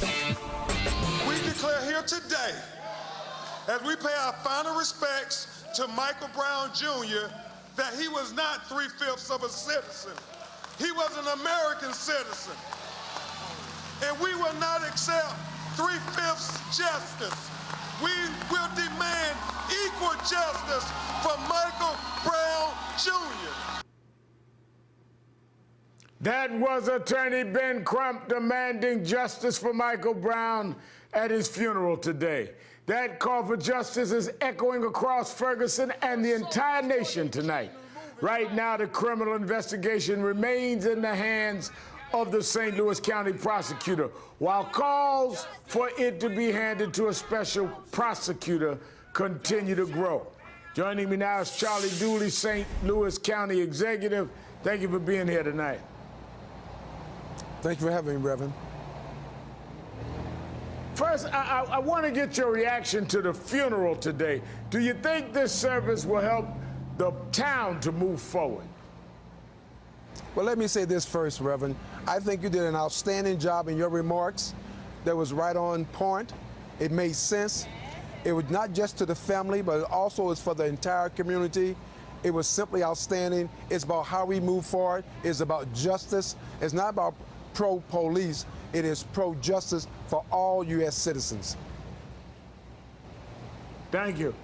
We declare here today, as we pay our final respects to Michael Brown Jr., that he was not 3/5 of a citizen. He was an American citizen. And we will not accept 3/5 justice. We will demand equal justice for Michael Brown Jr. That was Attorney Ben Crump demanding justice for Michael Brown at his funeral today. That call for justice is echoing across Ferguson and the entire nation tonight. Right now, the criminal investigation remains in the hands of the St. Louis County Prosecutor, while calls for it to be handed to a special prosecutor continue to grow. Joining me now is Charlie Dooley, St. Louis County Executive. Thank you for being here tonight. Thank you for having me, Reverend. First, I want to get your reaction to the funeral today. Do you think this service will help the town to move forward? Well, let me say this first, Reverend. I think you did an outstanding job in your remarks. That was right on point. It made sense. It was not just to the family, but it also was for the entire community. It was simply outstanding. It's about how we move forward. It's about justice. It's not about pro-police. It is pro-justice for all U.S. citizens. Thank you.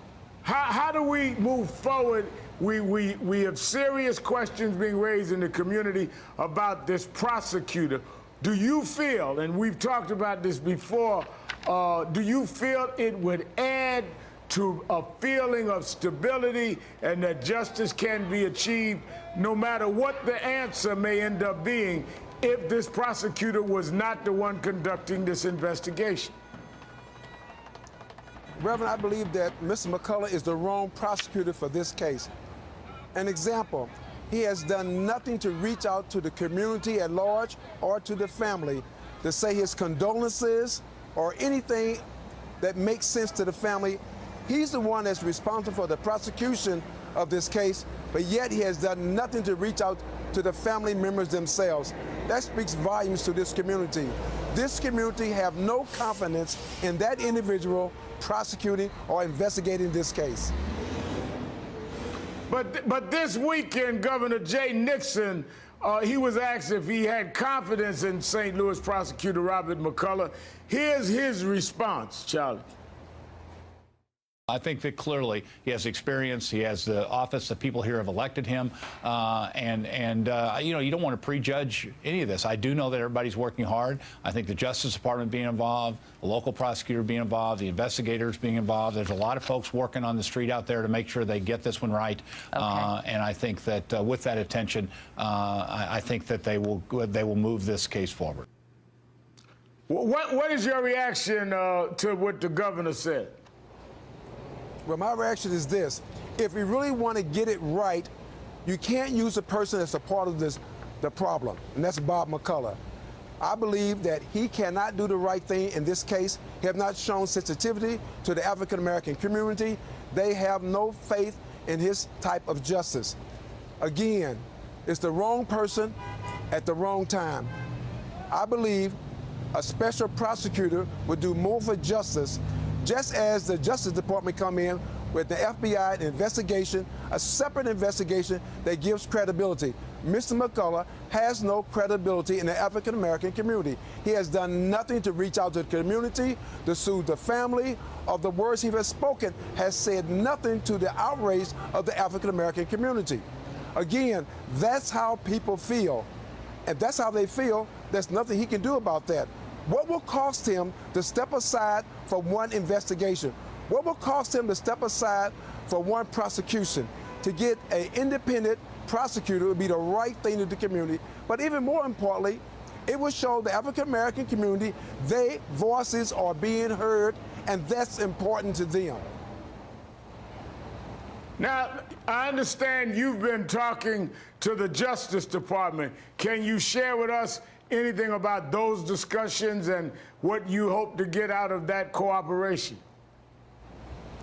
How do we move forward? We have serious questions being raised in the community about this prosecutor. Do you feel, and we've talked about this before, do you feel it would add to a feeling of stability and that justice can be achieved no matter what the answer may end up being if this prosecutor was not the one conducting this investigation? Reverend, I believe that Mr. McCullough is the wrong prosecutor for this case. An example, he has done nothing to reach out to the community at large or to the family to say his condolences or anything that makes sense to the family. He's the one that's responsible for the prosecution of this case, but yet he has done nothing to reach out to the family members themselves. That speaks volumes to this community. This community have no confidence in that individual prosecuting or investigating this case. But this weekend, Governor Jay Nixon, he was asked if he had confidence in St. Louis Prosecutor Robert McCullough. Here's his response, Charlie. I think that clearly he has experience. He has the office. The people here have elected him, you know, you don't want to prejudge any of this. I do know that everybody's working hard. I think the Justice Department being involved, the local prosecutor being involved, the investigators being involved. There's a lot of folks working on the street out there to make sure they get this one right. Okay. And I think that with that attention, I think that they will move this case forward. What is your reaction to what the governor said? Well, my reaction is this. If we really want to get it right, you can't use a person that's a part of the problem, and that's Bob McCullough. I believe that he cannot do the right thing in this case. He has not shown sensitivity to the African-American community. They have no faith in his type of justice. Again, it's the wrong person at the wrong time. I believe a special prosecutor would do more for justice, just as the Justice Department come in with the FBI investigation, a separate investigation that gives credibility. Mr. McCullough has no credibility in the African-American community. He has done nothing to reach out to the community, to soothe the family. Of the words he has spoken, has said nothing to the outrage of the African-American community. Again, that's how people feel. If that's how they feel, there's nothing he can do about that. What will cost him to step aside for one investigation? What will cost him to step aside for one prosecution? To get an independent prosecutor would be the right thing to the community. But even more importantly, it will show the African-American community their voices are being heard, and that's important to them. Now, I understand you've been talking to the Justice Department. Can you share with us anything about those discussions and what you hope to get out of that cooperation?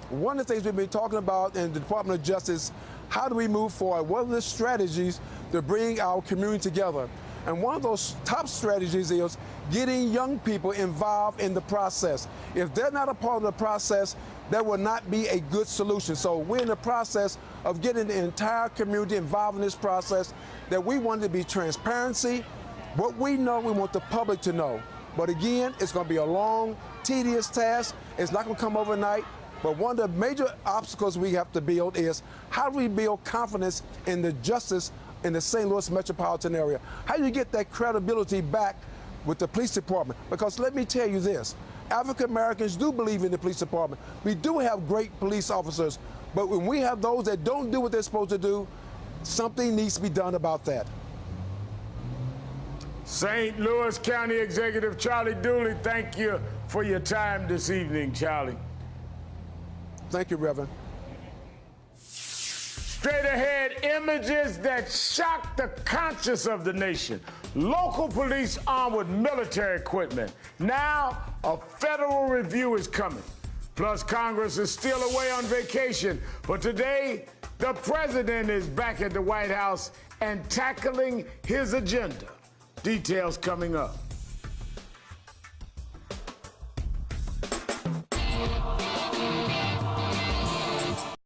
One of the things we've been talking about in the Department of Justice, how do we move forward? What are the strategies to bring our community together? And one of those top strategies is getting young people involved in the process. If they're not a part of the process, there will not be a good solution. So we're in the process of getting the entire community involved in this process, that we want to be transparency. What we know, we want the public to know. But again, it's going to be a long, tedious task. It's not going to come overnight. But one of the major obstacles we have to build is how do we build confidence in the justice in the St. Louis metropolitan area? How do you get that credibility back with the police department? Because let me tell you this, African Americans do believe in the police department. We do have great police officers, but when we have those that don't do what they're supposed to do, something needs to be done about that. St. Louis County Executive Charlie Dooley, thank you for your time this evening, Charlie. Thank you, Reverend. Straight ahead, images that shock the conscience of the nation. Local police armed with military equipment. Now, a federal review is coming. Plus, Congress is still away on vacation. But today, the president is back at the White House and tackling his agenda. Details coming up.